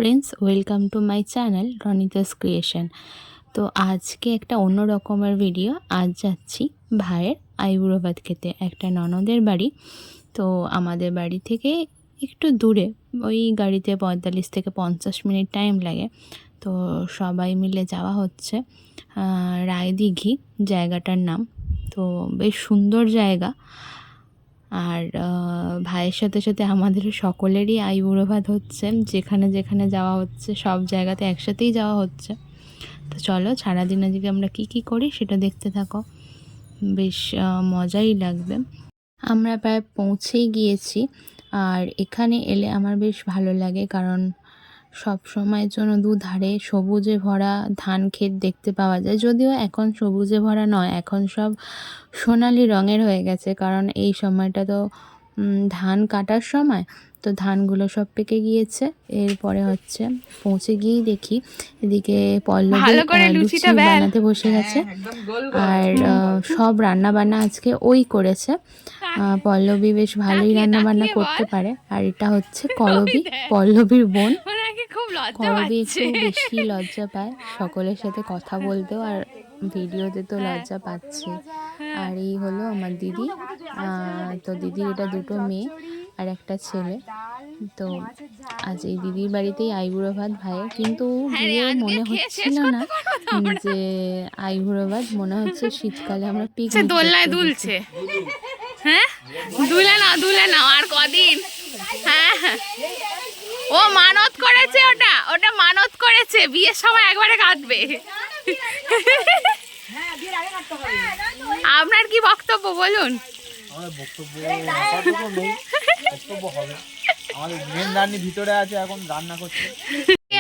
Friends, welcome to my channel Ronita's creation. তো আজকে একটা অন্য রকমের ভিডিও। আজ যাচ্ছি ভাইয়ের আইবুড়ো ভাত খেতে একটা ননদের বাড়ি। তো আমাদের বাড়ি থেকে একটু দূরে, ওই গাড়িতে 45 থেকে 50 মিনিট টাইম লাগে। তো সবাই মিলে যাওয়া হচ্ছে। রায়দিঘি জায়গাটার নাম। তো বেশ সুন্দর জায়গা। আর ভাইয়ের সাথে সাথে আমাদের সকলেরই আইবুড়ো ভাত হচ্ছে, যেখানে যেখানে যাওয়া হচ্ছে সব জায়গাতে একসাথেই যাওয়া হচ্ছে। তো চলো সারাদিন আজকে আমরা কি করি সেটা দেখতে থাকো, বেশ মজাই লাগবে। আমরা প্রায় পৌঁছেই গিয়েছি। আর এখানে এলে আমার বেশ ভালো লাগে, কারণ সব সময়ের জন্য দুধারে সবুজে ভরা ধান ক্ষেত দেখতে পাওয়া যায়। যদিও এখন সবুজে ভরা নয়, এখন সব সোনালি রঙের হয়ে গেছে, কারণ এই সময়টা তো ধান কাটার সময়। তো ধানগুলো সব পেকে গিয়েছে। এরপরে হচ্ছে পৌঁছে গিয়েই দেখি এদিকে পল্লবী লুচি বানাতে বসে গেছে। আর সব রান্না বান্না আজকে ওই করেছে। পল্লবী বেশ ভালোই রান্না বান্না করতে পারে। আর এটা হচ্ছে করবী, পল্লবীর বোন। করবী একটু বেশি লজ্জা পায় সকলের সাথে কথা বলতেও, আর ভিডিওতে তো লজ্জা পাচ্ছে। আর এই হলো আমার দিদি। তো দিদির এটা দুটো মেয়ে আর একটা ছেলে। তো আজ এই দিদির বাড়িতেই আইবুড়ো ভাত ভাইয়ের, কিন্তু গিয়ে মনে হচ্ছিল না যে আইবুড়ো ভাত, মনে হচ্ছে শীতকালে আমরা পিকনিক দোলনায় দুলছে। হ্যাঁ, দুলে না আর কদিন। হ্যাঁ, ও মানত করেছে, ওটা মানত করেছে, বিয়ের সময় একবারে কাটবে। আপনার কি বক্তব্য বলুন?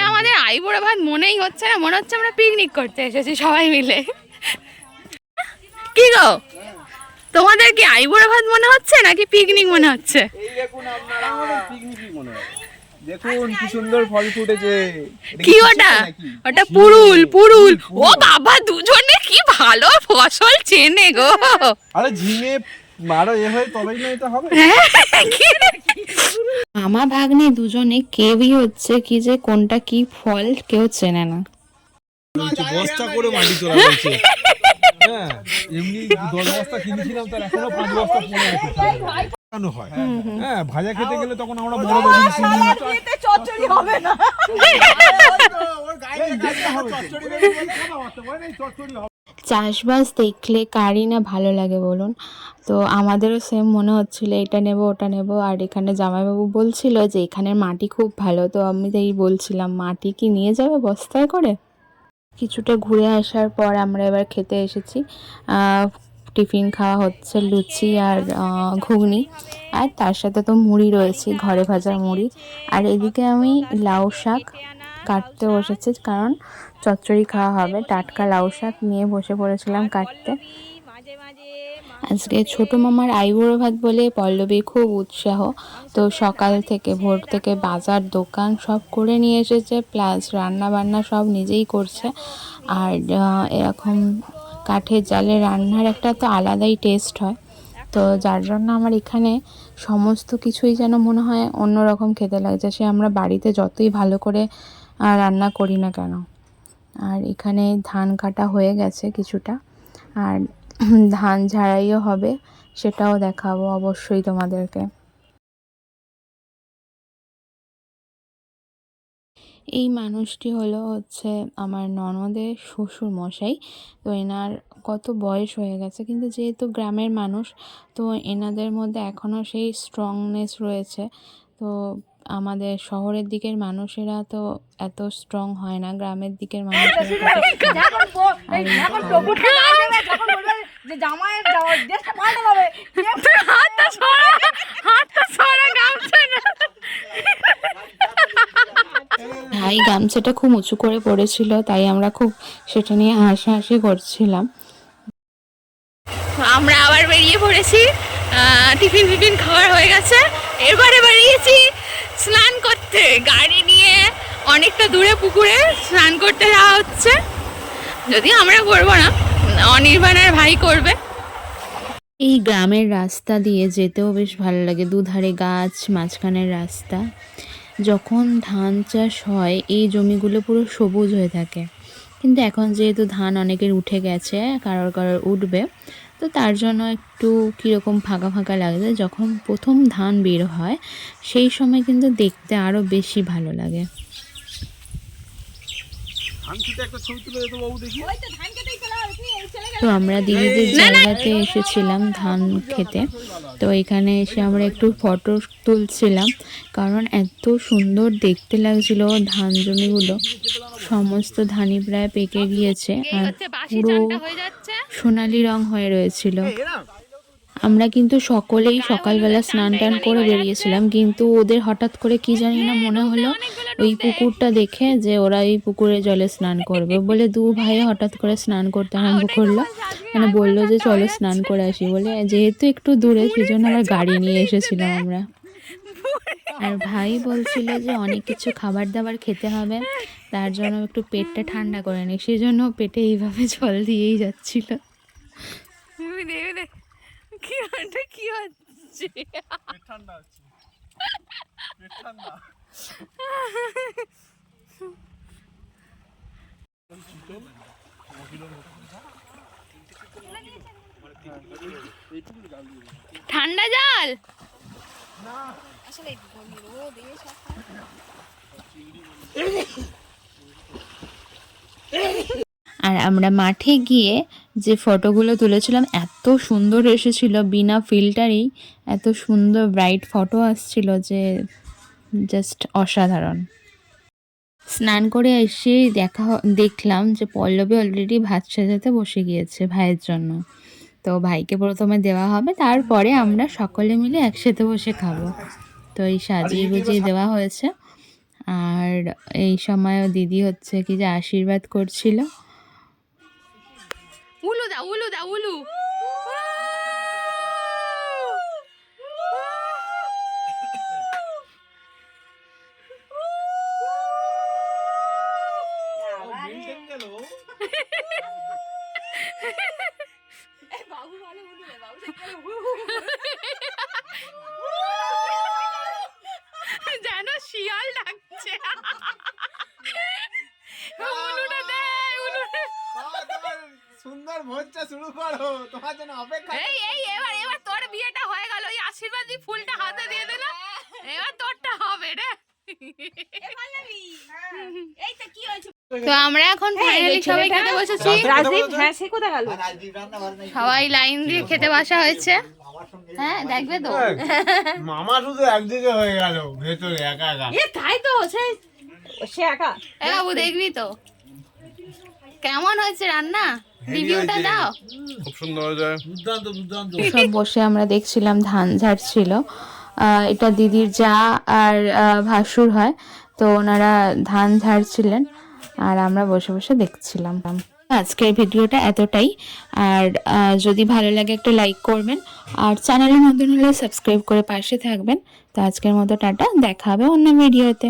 আমাদের আইবুড়ো ভাত মনেই হচ্ছে না, মনে হচ্ছে আমরা পিকনিক করতে এসেছি সবাই মিলে। কি গো, তোমাদের কি আইবুড়ো ভাত মনে হচ্ছে নাকি পিকনিক মনে হচ্ছে? দেখুন কি সুন্দর ফল ফুটেছে। কি ওটা? ওটা পুরুল। ও বাবা, দুজনে কি ভালো ফসল চেনে গো। আরে ঝিঙে মারো হয়ে তবেই না এটা হবে। মামা ভাগ্নে দুজনে কেউই হচ্ছে কি যে কোনটা কি ফল কেউ চেনে না। বস্তা করে মাটি তোলা হয়েছে। হ্যাঁ, এমনি 10 বস্তা কিনেছিলাম, তার এখনো 5 বস্তা পড়ে আছে। কেন হয়? হ্যাঁ, ভাজা খেতে গেলে তখন আমরা বড় বড় চচ্চড়ি হবে না। চাষবাস দেখলে কারই না ভালো লাগে বলুন? তো আমাদেরও সেম মনে হচ্ছিল এটা নেব ওটা নেব। আর এখানে জামাইবাবু বলছিল যে এখানের মাটি খুব ভালো। তো আমি তাই বলছিলাম, মাটি কি নিয়ে যাবে বস্তায় করে? কিছুটা ঘুরে আসার পর আমরা এবার খেতে এসেছি। টিফিন খাওয়া হচ্ছে, লুচি আর ঘুগনি, আর তার সাথে তো মুড়ি রয়েছে, ঘরে ভাজা মুড়ি। আর এদিকে আমি লাউ শাক কাটতে বসেছি, কারণ চচ্চড়ি খাওয়া হবে। টাটকা লাউ শাক নিয়ে বসে পড়েছিলাম কাটতে। আজকে ছোটো মামার আইবুড়ো ভাত বলে পল্লবী খুব উৎসাহ। তো সকাল থেকে ভোর থেকে বাজার দোকান সব করে নিয়ে এসেছে, প্লাস রান্না বান্না সব নিজেই করছে। আর এরকম কাঠের জালে রান্নার একটা তো আলাদাই টেস্ট হয়। তো যার জন্য আমার এখানে সমস্ত কিছুই যেন মনে হয় অন্যরকম খেতে লাগছে, সে আমরা বাড়িতে যতই ভালো করে রান্না করি না কেন। আর এখানে ধান কাটা হয়ে গেছে কিছুটা, আর ধান ঝাড়াইও হবে, সেটাও দেখাবো অবশ্যই তোমাদেরকে। এই মানুষটি হচ্ছে আমার ননদের শ্বশুর মশাই। তো এনার কত বয়স হয়ে গেছে, কিন্তু যেহেতু গ্রামের মানুষ, তো এনাদের মধ্যে এখনও সেই স্ট্রংনেস রয়েছে। তো আমাদের শহরের দিকের মানুষেরা তো এত স্ট্রং হয় না, গ্রামের দিকের মানুষেরা। ভাই গামছাটা খুব উঁচু করে পড়েছিল, তাই আমরা খুব সেটা নিয়ে হাসাহাসি করছিলাম। আমরা আবার বেরিয়ে পড়েছি, টিফিন খাওয়ার হয়ে গেছে। এবারে বেরিয়েছি স্নান করতে, গাড়ি নিয়ে অনেকটা দূরে পুকুরে স্নান করতে যাওয়া হচ্ছে। যদি আমরা করবো না, অনির্বাণের ভাই করবে। এই গ্রামের রাস্তা দিয়ে যেতেও বেশ ভালো লাগে, দুধারে গাছ, মাঝখানের রাস্তা। যখন ধান চাষ হয় এই জমিগুলো পুরো সবুজ হয়ে থাকে, কিন্তু এখন যেহেতু ধান অনেকের উঠে গেছে, কারোর কারোর উঠবে, তো তার জন্য একটু কীরকম ফাঁকা ফাঁকা লাগে। যখন প্রথম ধান বের হয় সেই সময় কিন্তু দেখতে আরও বেশি ভালো লাগে। তো আমরা দিদিদের জায়গাতে এসেছিলাম ধান খেতে, তো এখানে এসে আমরা একটু ফটো তুলছিলাম, কারণ এত সুন্দর দেখতে লাগছিল ধান জমিগুলো। সমস্ত ধানই প্রায় পেকে গিয়েছে আর পুরো সোনালি রং হয়ে রয়েছিল। আমরা কিন্তু সকলেই সকালবেলা স্নান টান করে বেরিয়েছিলাম, কিন্তু ওদের হঠাৎ করে কি জানি না মনে হলো ওই পুকুরটা দেখে যে ওরা এই পুকুরে জলে স্নান করবে বলে দু ভাই হঠাৎ করে স্নান করতে আরম্ভ করলো। মানে বললো যে চলো স্নান করে আসি বলে, যেহেতু একটু দূরে সেজন্য আবার গাড়ি নিয়ে এসেছিলাম আমরা। আর ভাই বলছিল যে অনেক কিছু খাবার দাবার খেতে হবে, তার জন্য একটু পেটটা ঠান্ডা করে নি, সেজন্য পেটে এইভাবে জল দিয়েই যাচ্ছিল। কি হচ্ছে ঠান্ডা জল আর আমরা মাঠে গিয়ে যে ফটোগুলো তুলেছিলাম এত সুন্দর এসেছিল, বিনা ফিল্টারেই এত সুন্দর ব্রাইট ফটো আসছিল যে জাস্ট অসাধারণ। স্নান করে এসে দেখলাম যে পল্লবী অলরেডি ভাত সাজাতে বসে গিয়েছে ভাইয়ের জন্য। তো ভাইকে প্রথমে দেওয়া হবে, তারপরে আমরা সকলে মিলে একসাথে বসে খাবো। তো এই সাজিয়ে গুজিয়ে দেওয়া হয়েছে। আর এই সময় দিদি হচ্ছে কি যে আশীর্বাদ করছিল। উলু দা উলু দা উলু যেন শিয়াল ডাকছে। উলুটা দে উলুটা সুন্দর ভোজটা শুরু করো, তোমার জন্য অপেক্ষা। এই এবার তোর বিয়েটা হয়ে গেল, ওই আশীর্বাদী ফুলটা হাতে দিয়ে দিল, এবার তোরটা হবে রে। তো আমরা এখন ফাইনালি সবাই খেতে বসেছি। সবাই লাইন দিয়ে খেতে বসা হয়েছে। হ্যাঁ দেখবে তো মামা শুধু একদিকে হয়ে গেল, ভেতরে একা একা। তাই তো সে একা। বাবু দেখবি তো কেমন হয়েছে রান্না, রিভিউটা দাও। খুব সুন্দর হয়েছে, দুর্দান্ত দুর্দান্ত। সব বসে আমরা দেখছিলাম ধান ঝাড়ছিল। এটা দিদির যা আর ভাসুর হয়, তো ওনারা ধান ঝাড়ছিলেন আর আমরা বসে বসে দেখছিলাম। আজকের ভিডিওটা এতটাই। আর যদি ভালো লাগে একটা লাইক করবেন, আর চ্যানেলের নতুন হলে সাবস্ক্রাইব করে পাশে থাকবেন। তো আজকের মতো টাটা, দেখা হবে অন্য ভিডিওতে।